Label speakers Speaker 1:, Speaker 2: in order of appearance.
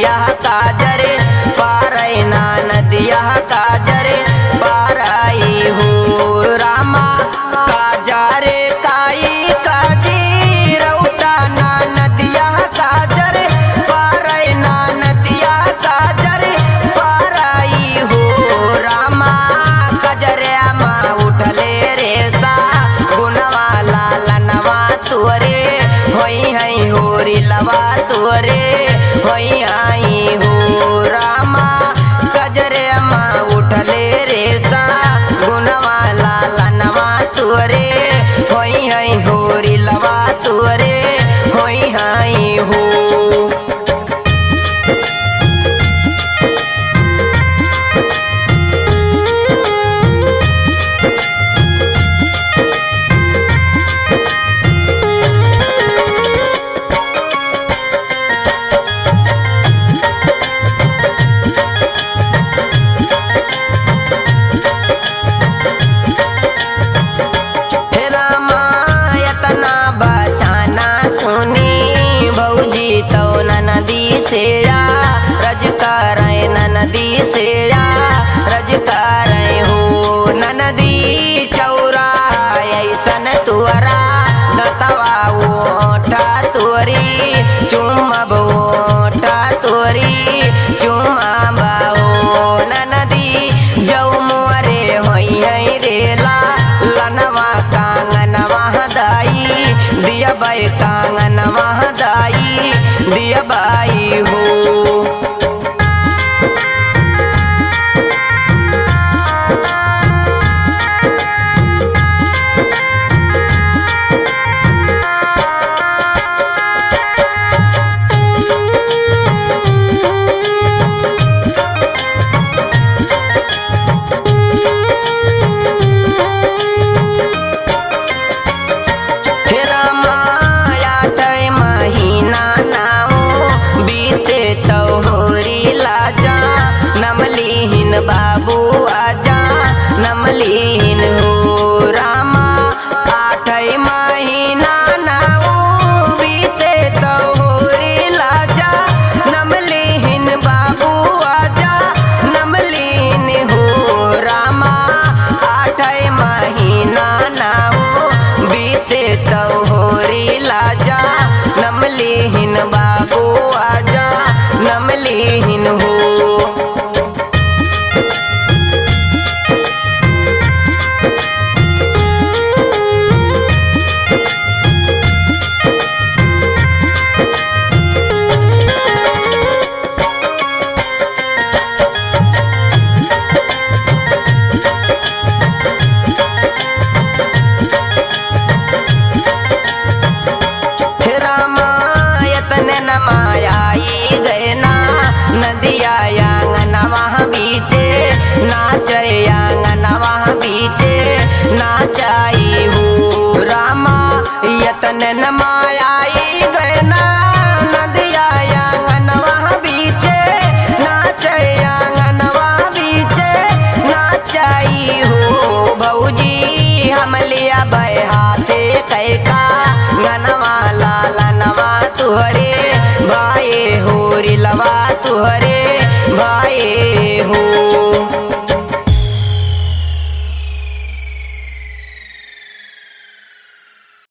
Speaker 1: नदिया काजरे पारई ना नदिया काजरे पारई हो रामा काजरे काई काजी रौटा ना नदिया काजरे पारई ना नदिया काजरे पारई हो रामा कजरे मा उठले रे सा गुनवा लालनवा तुअरे होई हई होरी लवा तुअरे होई आई हो रामा कजरे मा उठले रे सा गुनवा लालनवा तुअरे होई हई होरी लवा तुअरे होई आई हो। नदी से रज करे नदी से रज करे हो नदी चौरा ऐसन तुअरा दतवा ओठा तुअरी चुमब ओठा तुअरी चुमाबो नदी जौ मोरे होई है रेला लनवा कांगनवा दाई दिया बाई कांगनवा दाई दिया बाई हो। बाबू आजा नमलीन हो रामा आठई महीना नाऊ बीते तो होरी लाजा नमलीन बाबू आजा नमलीन हो रामा आठई महीना नाऊ बीते तो होरी लाजा नमलीन बाबू आजा नमलीन हो। नमायाई गए ना नदिया आंगनवा बीचे नाचे आंगनवा बीचे नाचाई हो रामा यतन नमायाई गए ना नदिया आंगनवा बीचे नाचे आंगनवा बीचे नाचाई हो भौजी हम लिया बह हाथे कैका गनवा लालनवा तुहरे भाई होरी लवा तुहरे भाई